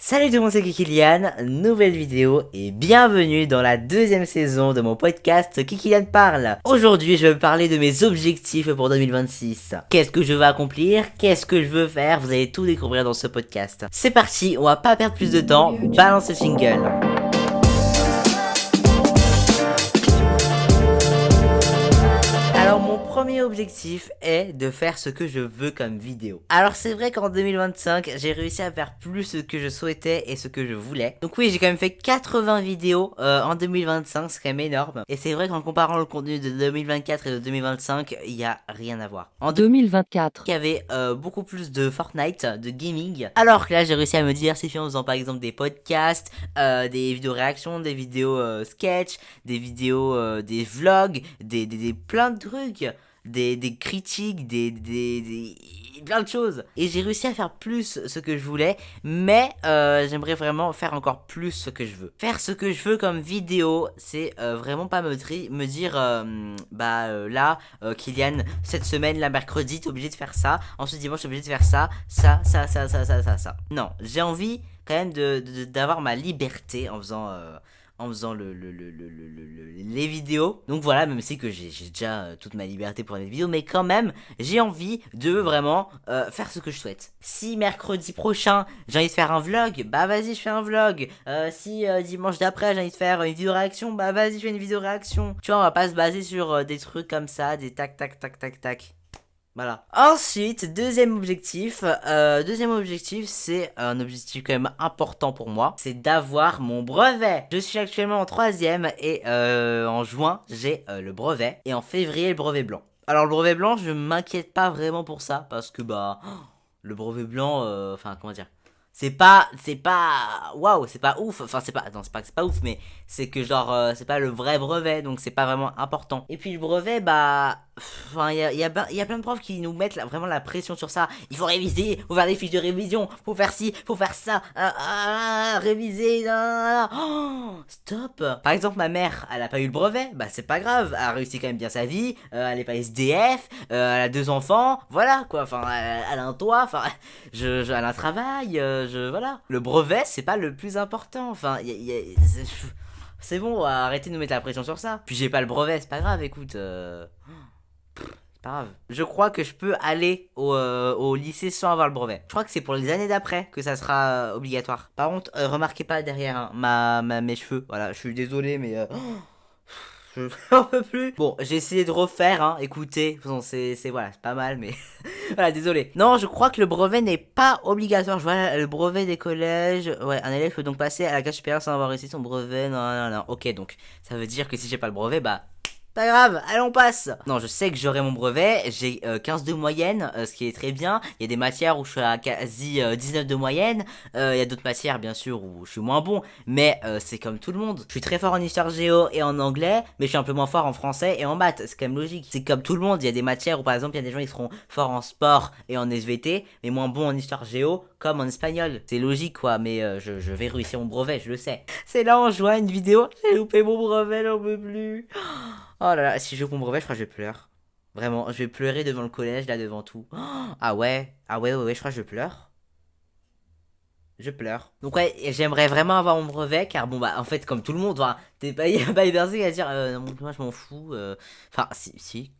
Salut tout le monde, c'est Kikilian, nouvelle vidéo et bienvenue dans la deuxième saison de mon podcast Kikilian parle. Aujourd'hui je vais parler de mes objectifs pour 2026. Qu'est-ce que je veux accomplir, qu'est-ce que je veux faire, vous allez tout découvrir dans ce podcast. C'est parti, on va pas perdre plus de temps, balance le jingle. Alors mon premier objectif est de faire ce que je veux comme vidéo. Alors c'est vrai qu'en 2025 j'ai réussi à faire plus ce que je souhaitais et ce que je voulais. Donc oui, j'ai quand même fait 80 vidéos en 2025, c'est quand même énorme. Et c'est vrai qu'en comparant le contenu de 2024 et de 2025, il y a rien à voir. En 2024. il y avait beaucoup plus de Fortnite, de gaming. Alors que là, j'ai réussi à me diversifier en faisant par exemple des podcasts, des vidéos réactions, des vidéos sketch, des vidéos, des vlogs, des plein de trucs, des critiques, plein de choses. Et j'ai réussi à faire plus ce que je voulais, mais j'aimerais vraiment faire encore plus ce que je veux. Faire ce que je veux comme vidéo, c'est vraiment pas me dire, là, Kylian, cette semaine, la mercredi, t'es obligé de faire ça. Ensuite, dimanche, t'es obligé de faire ça. Ça. Non, j'ai envie quand même d'avoir ma liberté en faisant les vidéos. Donc voilà, même si que j'ai déjà toute ma liberté pour les vidéos, mais quand même, j'ai envie de vraiment faire ce que je souhaite. Si mercredi prochain, j'ai envie de faire un vlog, bah vas-y, je fais un vlog. Si dimanche d'après, j'ai envie de faire une vidéo réaction, bah vas-y, je fais une vidéo réaction. Tu vois, on va pas se baser sur des trucs comme ça, des tac, tac, tac, tac, tac. Voilà. Ensuite, deuxième objectif, c'est un objectif quand même important pour moi, c'est d'avoir mon brevet. Je suis actuellement en troisième et en juin, j'ai le brevet et en février, le brevet blanc. Alors le brevet blanc, je m'inquiète pas vraiment pour ça parce que le brevet blanc, enfin comment dire, waouh, c'est pas ouf, enfin c'est pas, non c'est pas que c'est pas ouf, mais c'est que genre c'est pas le vrai brevet, donc c'est pas vraiment important. Et puis le brevet, enfin il y a plein de profs qui nous mettent vraiment la pression sur ça. Il faut réviser, faut faire des fiches de révision, faut faire ci, faut faire ça, réviser, stop. Par exemple ma mère, elle a pas eu le brevet, bah c'est pas grave, elle a réussi quand même bien sa vie, elle est pas SDF, elle a 2 enfants, voilà quoi, enfin elle a un toit, enfin elle a un travail, voilà. Le brevet, c'est pas le plus important. Enfin, c'est bon, arrêtez de nous mettre la pression sur ça. Puis j'ai pas le brevet, c'est pas grave, écoute. C'est pas grave. Je crois que je peux aller au lycée sans avoir le brevet. Je crois que c'est pour les années d'après que ça sera obligatoire. Par contre, remarquez pas derrière hein, mes cheveux. Voilà, je suis désolé, mais je n'en peux plus. Bon, j'ai essayé de refaire, hein. Écoutez, voilà, c'est pas mal, mais voilà, désolé. Non, je crois que le brevet n'est pas obligatoire. Je vois le brevet des collèges. Ouais, un élève peut donc passer à la classe supérieure sans avoir réussi son brevet. Non. Ok, donc ça veut dire que si j'ai pas le brevet, pas grave, allez on passe. Non, je sais que j'aurai mon brevet, j'ai 15 de moyenne, ce qui est très bien. Il y a des matières où je suis à quasi 19 de moyenne, il y a d'autres matières bien sûr où je suis moins bon, mais c'est comme tout le monde. Je suis très fort en histoire géo et en anglais, mais je suis un peu moins fort en français et en maths, c'est quand même logique. C'est comme tout le monde, il y a des matières où par exemple il y a des gens qui seront forts en sport et en SVT, mais moins bons en histoire géo comme en espagnol. C'est logique quoi, mais je vais réussir mon brevet, je le sais. C'est là en jouant une vidéo, j'ai loupé mon brevet, j'en peux plus. Oh là là, si je loupe mon brevet, je crois que je pleure. Vraiment, je vais pleurer devant le collège, là, devant tout. Ah ouais, je crois que je pleure. Je pleure. Donc ouais, j'aimerais vraiment avoir mon brevet, car bon, en fait, comme tout le monde, t'es pas, y a pas une personne qui va dire, non, moi, je m'en fous. Enfin, si.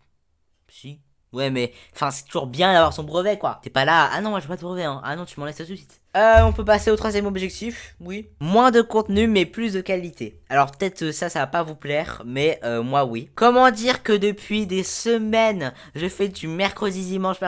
Ouais, mais, enfin, c'est toujours bien d'avoir son brevet, quoi. T'es pas là, ah non, moi, j'ai pas de brevet, hein. Ah non, tu m'en laisses tout de suite. On peut passer au troisième objectif, oui. Moins de contenu, mais plus de qualité. Alors peut-être ça va pas vous plaire, mais moi oui. Comment dire que depuis des semaines, je fais du mercredi, dimanche. Oh,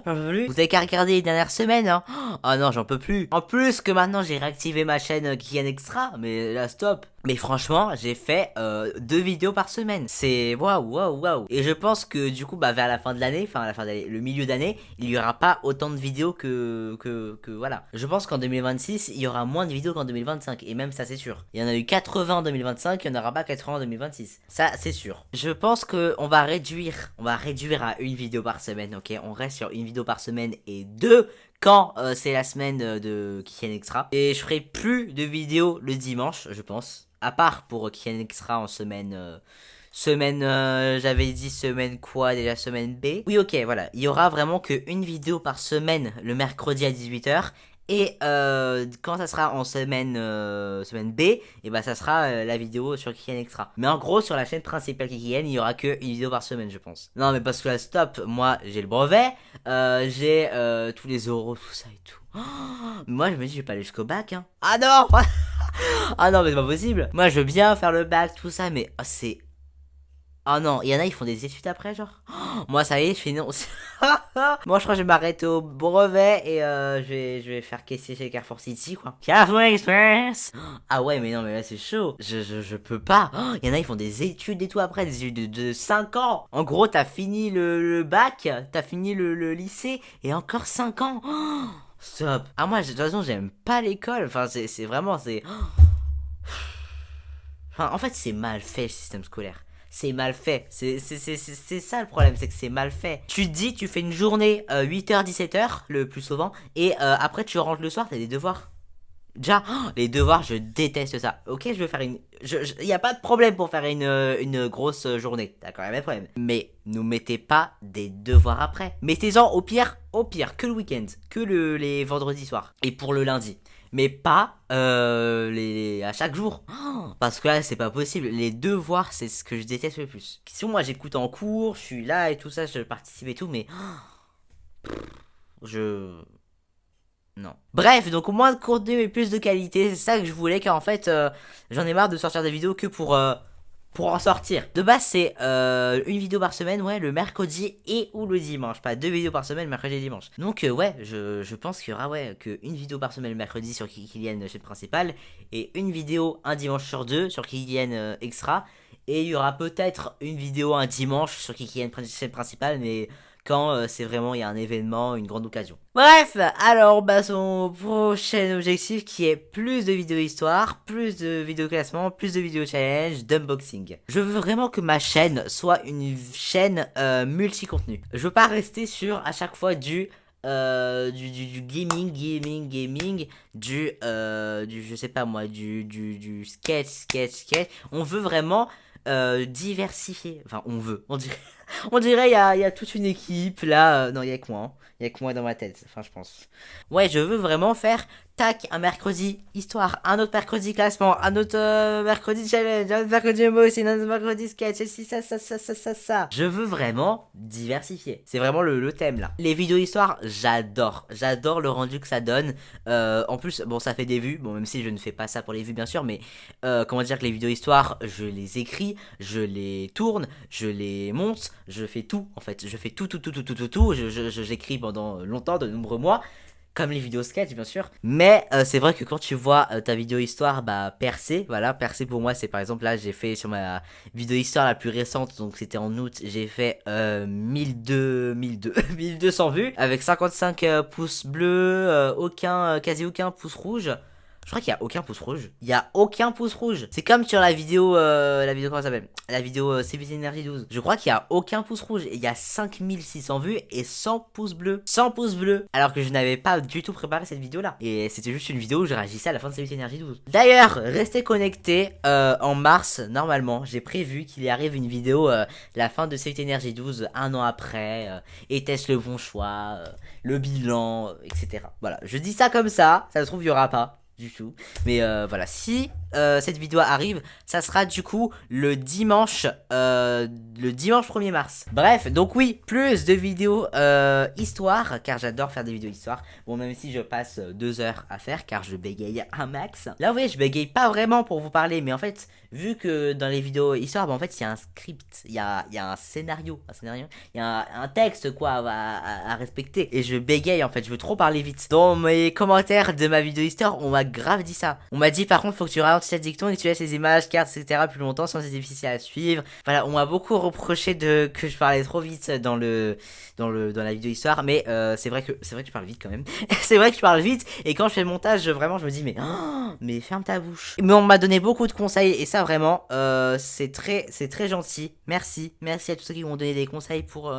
j'en peux plus. Vous avez qu'à regarder les dernières semaines, hein. Oh non, j'en peux plus. En plus que maintenant j'ai réactivé ma chaîne Kian Extra, mais là stop. Mais franchement, j'ai fait 2 vidéos par semaine. C'est waouh. Et je pense que du coup, vers la fin de l'année, le milieu d'année, il y aura pas autant de vidéos que voilà. Je pense qu'en 2026, il y aura moins de vidéos qu'en 2025. Et même ça, c'est sûr. Il y en a eu 80 en 2025, il n'y en aura pas 80 en 2026. Ça, c'est sûr. Je pense que on va réduire à une vidéo par semaine, ok. On reste sur une vidéo par semaine et 2 quand c'est la semaine de Kian Extra. Et je ferai plus de vidéos le dimanche, je pense. À part pour Kian Extra en semaine... j'avais dit semaine quoi déjà, semaine B. Oui ok, voilà, il y aura vraiment que une vidéo par semaine le mercredi à 18h Et quand ça sera en semaine B, et bah ça sera la vidéo sur Kikian Extra. Mais en gros, sur la chaîne principale Kikian, il y aura que une vidéo par semaine, je pense. Non, mais parce que là, stop, moi j'ai le brevet, j'ai tous les euros, tout ça et tout. Oh, moi je me dis, je vais pas aller jusqu'au bac, hein. Ah non! Ah non, mais c'est pas possible. Moi je veux bien faire le bac, tout ça, mais c'est. Oh non, il y en a, ils font des études après, genre. Oh, moi, ça y est, je finis. Moi, je crois que je vais m'arrêter au brevet et je vais faire caissier chez Carrefour City, quoi. Carrefour Express. Ah ouais, mais non, mais là, c'est chaud. Je peux pas. Oh, il y en a, ils font des études et tout après, des études de 5 ans. En gros, t'as fini le bac, t'as fini le lycée et encore 5 ans. Oh, stop. Ah, moi, de toute façon, j'aime pas l'école. Enfin, c'est vraiment, c'est. Enfin, en fait, c'est mal fait le système scolaire. C'est mal fait. C'est ça le problème, c'est que c'est mal fait. Tu te dis, tu fais une journée 8h-17h le plus souvent, et après tu rentres le soir, t'as des devoirs. Déjà, oh, les devoirs, je déteste ça. Ok, je veux faire une. Y a pas de problème pour faire une grosse journée. D'accord, y a pas de problème. Mais nous mettez pas des devoirs après. Mettez-en au pire, que le week-end, que les vendredis soirs. Et pour le lundi. Mais pas à chaque jour. Oh, parce que là, c'est pas possible. Les devoirs, c'est ce que je déteste le plus. Si moi, j'écoute en cours, je suis là et tout ça, je participe et tout, mais. Je. Non. Bref, donc moins de contenu et plus de qualité, c'est ça que je voulais, car en fait, j'en ai marre de sortir des vidéos que pour en sortir. De base, c'est une vidéo par semaine, ouais, le mercredi et ou le dimanche. Pas deux vidéos par semaine, mercredi et dimanche. Donc, ouais, je pense qu'il y aura, ouais, qu'une vidéo par semaine le mercredi sur Kylian chaîne principale, et une vidéo un dimanche sur deux sur Kylian Extra. Et il y aura peut-être une vidéo un dimanche sur Kylian chaîne principale, mais quand c'est vraiment il y a un événement, une grande occasion. Bref, alors bah son prochain objectif qui est plus de vidéos histoire, plus de vidéos classement, plus de vidéos challenge, d'unboxing. Je veux vraiment que ma chaîne soit une chaîne multi-contenu. Je veux pas rester sur à chaque fois du gaming, du je sais pas moi, du sketch. On veut vraiment diversifier. Enfin, on dirait il y a toute une équipe là. Non, il y a que moi. Hein. Il y a que moi dans ma tête. Enfin, je pense. Ouais, je veux vraiment faire tac, un mercredi histoire, un autre mercredi classement, un autre mercredi challenge, un autre mercredi aussi, un autre mercredi sketch, et si ça. Je veux vraiment diversifier. C'est vraiment le thème là. Les vidéos histoire, j'adore. J'adore le rendu que ça donne. En plus, bon, ça fait des vues. Bon, même si je ne fais pas ça pour les vues, bien sûr, mais comment dire que les vidéos histoire, je les écris, je les tourne, je les monte, je fais tout en fait. Je fais tout. J'écris pendant longtemps, de nombreux mois. Comme les vidéos sketch bien sûr. Mais c'est vrai que quand tu vois ta vidéo histoire bah percer, voilà, percer pour moi c'est par exemple là j'ai fait sur ma vidéo histoire la plus récente, donc c'était en août, j'ai fait 1200 vues avec 55 pouces bleus, quasi aucun pouce rouge. Je crois qu'il y a aucun pouce rouge. Il y a aucun pouce rouge. C'est comme sur la vidéo comment ça s'appelle? La vidéo CBC Energy 12. Je crois qu'il y a aucun pouce rouge. Il y a 5600 vues et 100 pouces bleus. 100 pouces bleus. Alors que je n'avais pas du tout préparé cette vidéo là. Et c'était juste une vidéo où je réagissais à la fin de CBC Energy 12. D'ailleurs, restez connectés. En mars, normalement, j'ai prévu qu'il y arrive une vidéo la fin de CBC Energy 12 un an après. Était-ce le bon choix? Le bilan, etc. Voilà, je dis ça comme ça. Ça se trouve, il n'y aura pas du tout. Mais voilà, si cette vidéo arrive, ça sera du coup le dimanche 1er mars. Bref, donc oui, plus de vidéos histoire, car j'adore faire des vidéos histoire. Bon, même si je passe 2 heures à faire, car je bégaye un max. Là, vous voyez, je bégaye pas vraiment pour vous parler, mais en fait, vu que dans les vidéos histoire, bah, en fait, il y a un script, il y a un scénario, il y a un texte quoi à respecter. Et je bégaye en fait, je veux trop parler vite. Dans mes commentaires de ma vidéo histoire, on m'a grave dit ça. On m'a dit par contre, faut que tu ralentisses la dicton et que tu laisses les images, cartes, etc. plus longtemps, sinon c'est difficile à suivre. Voilà, on m'a beaucoup reproché que je parlais trop vite dans la vidéo histoire, mais c'est vrai que je parle vite quand même. C'est vrai que je parle vite et quand je fais le montage, vraiment je me dis mais ferme ta bouche. Mais on m'a donné beaucoup de conseils et ça vraiment c'est très gentil. Merci à tous ceux qui m'ont donné des conseils pour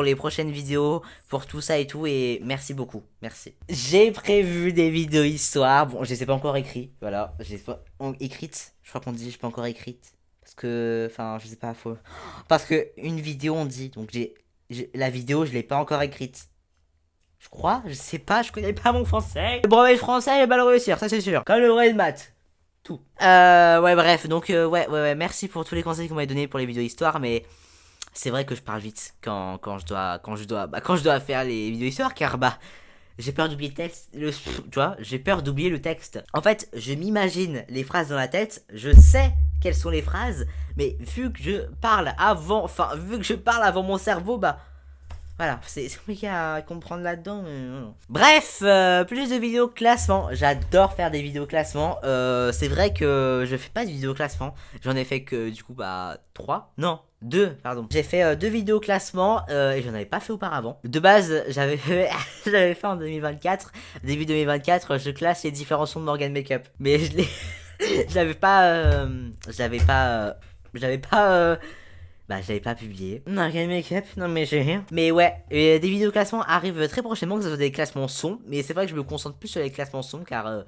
les prochaines vidéos, pour tout ça et tout, et merci beaucoup, merci. J'ai prévu des vidéos histoire, bon je les ai pas encore écrites, voilà, je les ai pas écrites, je crois qu'on dit je pas encore écrite, parce que, enfin je sais pas, parce que une vidéo on dit, donc la vidéo je l'ai pas encore écrite. Je crois, je sais pas, je connais pas mon français. Le brevet de français, il va le réussir, ça c'est sûr. Comme le brevet de maths. Tout. Ouais, bref, donc, ouais, merci pour tous les conseils que vous m'avez donnés pour les vidéos histoire, mais c'est vrai que je parle vite quand je dois faire les vidéos histoire, car j'ai peur d'oublier le texte, tu vois, j'ai peur d'oublier le texte. En fait, je m'imagine les phrases dans la tête, je sais quelles sont les phrases, mais vu que je parle avant mon cerveau, voilà, c'est compliqué à comprendre là-dedans. Bref, plus de vidéos classement. J'adore faire des vidéos classement. C'est vrai que je fais pas de vidéos classement. J'en ai fait que du coup 3. Non, 2, pardon. J'ai fait 2 vidéos classement et j'en avais pas fait auparavant. De base, j'avais fait, j'avais fait en 2024. Début 2024, je classe les différents sons de Morgan Makeup. Mais je l'ai. J'avais pas. J'avais pas publié. Non, quel make-up, non mais j'ai rien. Mais ouais, des vidéos classements arrivent très prochainement, que ce soit des classements son. Mais c'est vrai que je me concentre plus sur les classements son car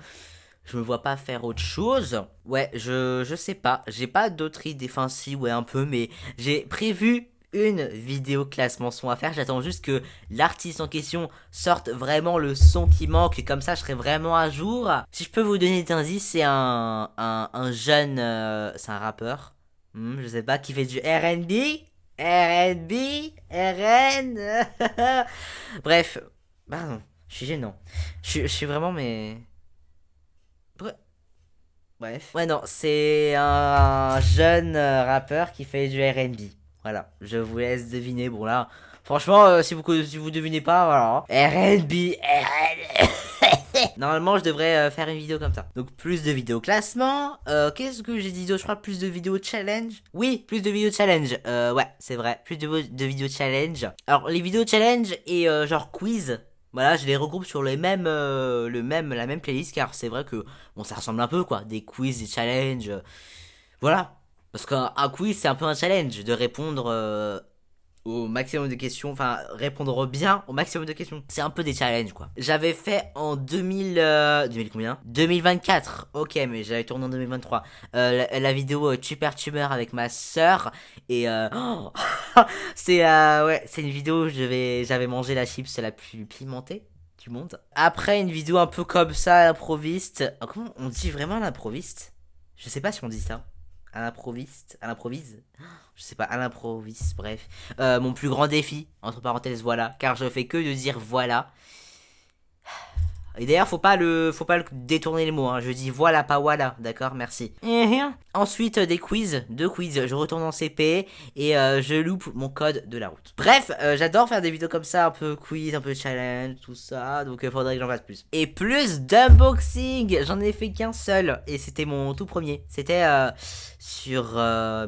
je me vois pas faire autre chose. Ouais, je sais pas. J'ai pas d'autres idées. Enfin, si, ouais, un peu, mais j'ai prévu une vidéo classement son à faire. J'attends juste que l'artiste en question sorte vraiment le son qui manque. Et comme ça, je serai vraiment à jour. Si je peux vous donner des indices, c'est un jeune. C'est un rappeur. Je sais pas, qui fait du R&B. R&B. RN. Bref. Pardon. Je suis gênant. Je suis vraiment, mais. Bref. Ouais, non, c'est un jeune rappeur qui fait du R&B. Voilà, je vous laisse deviner. Bon, là, franchement, si vous devinez pas, voilà. R&B, RN. Normalement, je devrais faire une vidéo comme ça. Donc, plus de vidéos classement. Qu'est-ce que j'ai dit d'autre? Je crois plus de vidéos challenge. Oui, plus de vidéos challenge. Ouais, c'est vrai. Plus de vidéos challenge. Alors, les vidéos challenge et genre quiz. Voilà, je les regroupe sur la même playlist car c'est vrai que bon, ça ressemble un peu quoi, des quiz, des challenges, voilà. Parce qu'un quiz c'est un peu un challenge de répondre au maximum de questions, enfin répondre bien au maximum de questions. C'est un peu des challenges quoi. J'avais fait en 2000 combien 2024. OK, mais j'avais tourné en 2023. La vidéo Super Tumeur avec ma sœur et c'est ouais, c'est une vidéo où j'avais mangé la chips la plus pimentée du monde. Après une vidéo un peu comme ça à l'improviste. Comment on dit vraiment à l'improviste? Je sais pas si on dit ça. À l'improvise. Je sais pas, à l'improviste, bref. Mon plus grand défi, entre parenthèses, voilà. Car je fais que de dire voilà. Et d'ailleurs, faut pas le détourner les mots, hein. Je dis voilà, pas voilà, d'accord, merci. Ensuite, des quiz, 2 quiz. Je retourne en CP et je loupe mon code de la route. Bref, j'adore faire des vidéos comme ça, un peu quiz, un peu challenge, tout ça. Donc, il faudrait que j'en fasse plus. Et plus d'unboxing. J'en ai fait qu'un seul et c'était mon tout premier. C'était sur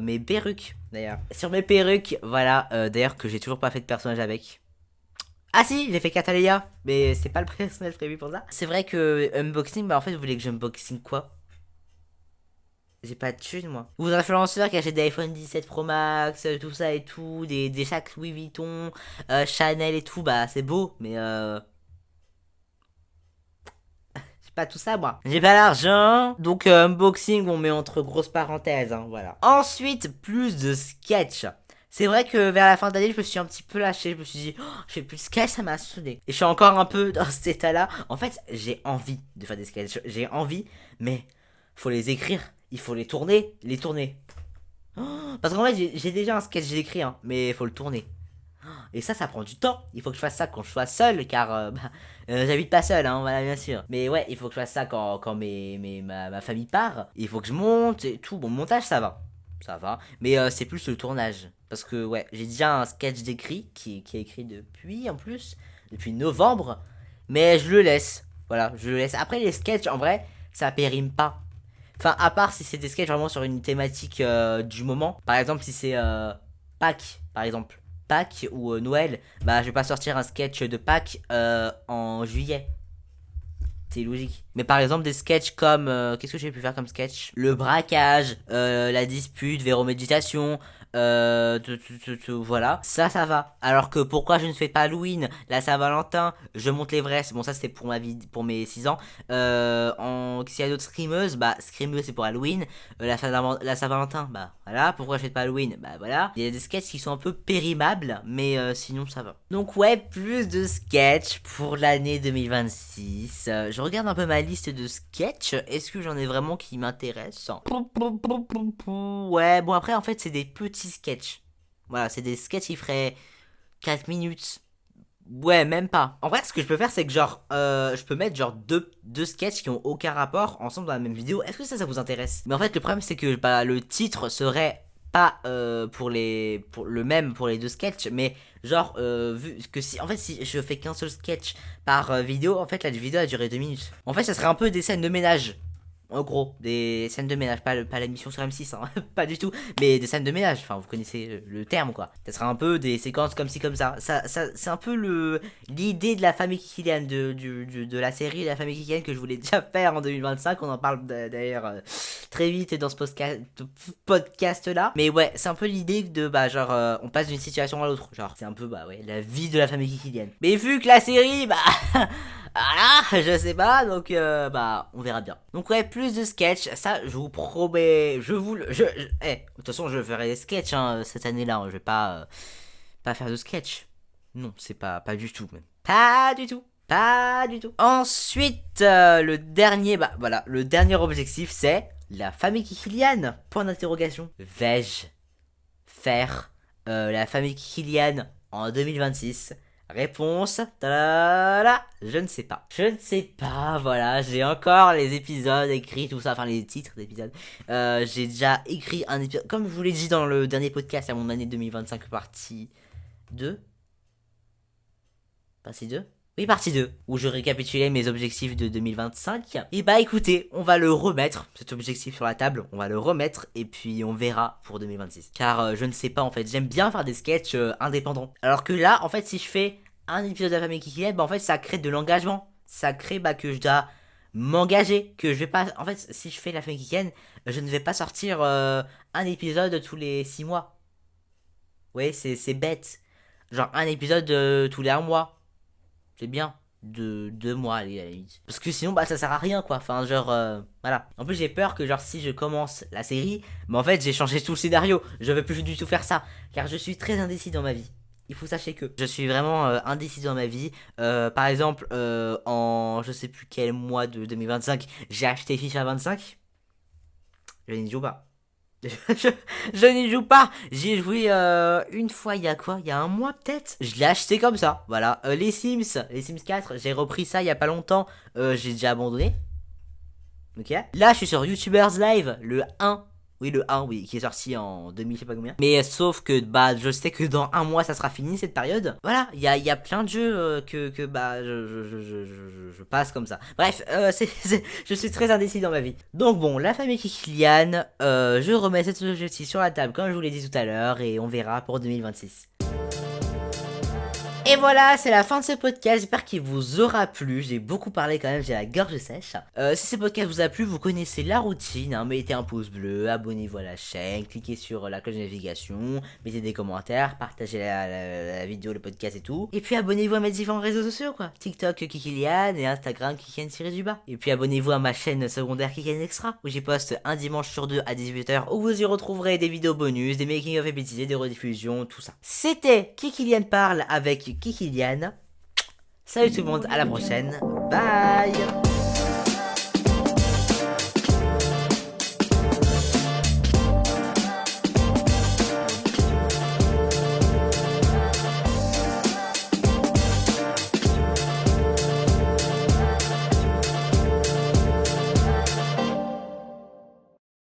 mes perruques, d'ailleurs. Sur mes perruques, voilà. D'ailleurs, que j'ai toujours pas fait de personnage avec. Ah si, j'ai fait Catalina, mais c'est pas le personnage prévu pour ça. C'est vrai que unboxing, en fait, vous voulez que j'unboxing quoi? J'ai pas de thune, moi. Vous influenceurs qui achètent des iPhone 17 Pro Max, tout ça et tout, des sacs Louis Vuitton, Chanel et tout, c'est beau, mais j'ai pas tout ça, moi. J'ai pas l'argent, donc unboxing, on met entre grosses parenthèses, hein, voilà. Ensuite, plus de sketch. C'est vrai que vers la fin d'année, je me suis un petit peu lâché. Je me suis dit, je fais plus de sketch, ça m'a saoulé. Et je suis encore un peu dans cet état-là. En fait, j'ai envie de faire des sketchs. J'ai envie, mais faut les écrire. Il faut les tourner, Parce qu'en fait, j'ai déjà un sketch écrit, hein, mais il faut le tourner. Et ça prend du temps. Il faut que je fasse ça quand je sois seul, car j'habite pas seul, hein, voilà, bien sûr. Mais ouais, il faut que je fasse ça quand ma famille part. Il faut que je monte et tout. Bon, montage, ça va. Ça va. Mais c'est plus le tournage. Parce que, ouais, j'ai déjà un sketch d'écrit qui est écrit depuis, en plus, depuis novembre. Mais je le laisse. Voilà, je le laisse. Après, les sketchs, en vrai, ça périme pas. Enfin, à part si c'est des sketchs vraiment sur une thématique du moment. Par exemple, si c'est Pâques, par exemple. Pâques ou Noël, je vais pas sortir un sketch de Pâques en juillet. C'est logique. Mais par exemple, des sketchs comme... qu'est-ce que j'ai pu faire comme sketch? Le braquage, la dispute, Véroméditation, voilà. Ça va. Alors que pourquoi je ne fais pas Halloween, la Saint-Valentin, je monte l'Everest. Bon, ça c'était pour ma vie, pour mes 6 ans. S'il y a d'autres screameuses, bah, screameuse c'est pour Halloween. La Saint-Valentin, bah, voilà. Pourquoi je fais pas Halloween? Bah, voilà. Il y a des sketchs qui sont un peu périmables, mais sinon ça va. Donc, ouais, plus de sketchs pour l'année 2026. Je regarde un peu ma liste de sketchs. Est-ce que j'en ai vraiment qui m'intéressent? Ouais, bon après en fait c'est des petits sketchs. Voilà, c'est des sketchs qui feraient 4 minutes. Ouais, même pas. En vrai, ce que je peux faire, c'est que genre, je peux mettre genre deux sketchs qui ont aucun rapport ensemble dans la même vidéo. Est-ce que ça vous intéresse? Mais en fait, le problème, c'est que bah, le titre serait pas pour le même pour les deux sketchs, mais genre, vu que si, en fait, si je fais qu'un seul sketch par vidéo, en fait, la vidéo a duré 2 minutes. En fait, ça serait un peu des scènes de ménage. En gros, des scènes de ménage, pas l'émission sur M6, hein, pas du tout, mais des scènes de ménage, enfin vous connaissez le terme quoi. Ça sera un peu des séquences comme ci comme ça. C'est un peu l'idée de la famille Kikilian, de la série de la famille Kikilian que je voulais déjà faire en 2025. On en parle d'ailleurs très vite dans ce podcast là. Mais ouais, c'est un peu l'idée de bah genre on passe d'une situation à l'autre. Genre c'est un peu bah ouais la vie de la famille Kikilian. Mais vu que la série bah voilà, je sais pas, donc bah on verra bien. Donc ouais, plus de sketch, ça je vous promets, de toute façon je ferai des sketchs hein, cette année-là, hein, je vais pas faire de sketch. Non, c'est pas du tout même. Pas du tout. Pas du tout. Ensuite, le dernier, bah voilà, le dernier objectif c'est la famille Kikilian. Point d'interrogation. Vais-je faire la famille Kikilian en 2026? Réponse, ta-da-da, je ne sais pas. Je ne sais pas, voilà, j'ai encore les épisodes écrits, tout ça, enfin les titres d'épisodes. J'ai déjà écrit un épisode, comme je vous l'ai dit dans le dernier podcast à mon année 2025, partie 2. Partie 2 Oui, partie 2, où je récapitulais mes objectifs de 2025. Et bah écoutez, on va le remettre, cet objectif sur la table, on va le remettre, et puis on verra pour 2026. Car je ne sais pas en fait, j'aime bien faire des sketchs indépendants. Alors que là, en fait, si je fais un épisode de la famille Kikilian, bah en fait, ça crée de l'engagement. Ça crée bah, que je dois m'engager, que je vais pas... En fait, si je fais la famille Kikilian, je ne vais pas sortir un épisode tous les 6 mois. Ouais, c'est bête. Genre un épisode tous les 1 mois. C'est bien. De 2 mois, allez, à la limite. Parce que sinon, bah, ça sert à rien, quoi. Enfin, genre, voilà. En plus, j'ai peur que, genre, si je commence la série, mais en fait, j'ai changé tout le scénario. Je veux plus du tout faire ça. Car je suis très indécis dans ma vie. Il faut sachez que je suis vraiment indécis dans ma vie. Par exemple, en je sais plus quel mois de 2025, j'ai acheté FIFA 25. Je n'y joue pas. je n'y joue pas. J'y ai joué une fois il y a quoi? Il y a 1 mois peut-être. Je l'ai acheté comme ça. Voilà. Les Sims 4, j'ai repris ça il y a pas longtemps. J'ai déjà abandonné. Ok. Là, je suis sur YouTubers Live, le 1. Oui, le 1, oui, qui est sorti en 2000, je sais pas combien. Mais sauf que, bah, je sais que dans 1 mois, ça sera fini cette période. Voilà, il y a plein de jeux que bah, je passe comme ça. Bref, je suis très indécis dans ma vie. Donc bon, la famille Kikilian, je remets cet objectif sur la table, comme je vous l'ai dit tout à l'heure, et on verra pour 2026. Et voilà, c'est la fin de ce podcast, j'espère qu'il vous aura plu, j'ai beaucoup parlé quand même, j'ai la gorge sèche. Si ce podcast vous a plu, vous connaissez la routine, hein, mettez un pouce bleu, abonnez-vous à la chaîne, cliquez sur la cloche de navigation, mettez des commentaires, partagez la vidéo, le podcast et tout. Et puis abonnez-vous à mes différents réseaux sociaux quoi, TikTok Kikilian et Instagram Kikilian-du-bas. Et puis abonnez-vous à ma chaîne secondaire Kikilian Extra, où j'y poste un dimanche sur 2 à 18h, où vous y retrouverez des vidéos bonus, des making-of épisodés, des rediffusions, tout ça. C'était Kikilian parle avec Kikilian. Salut tout le monde, à la prochaine. Bye.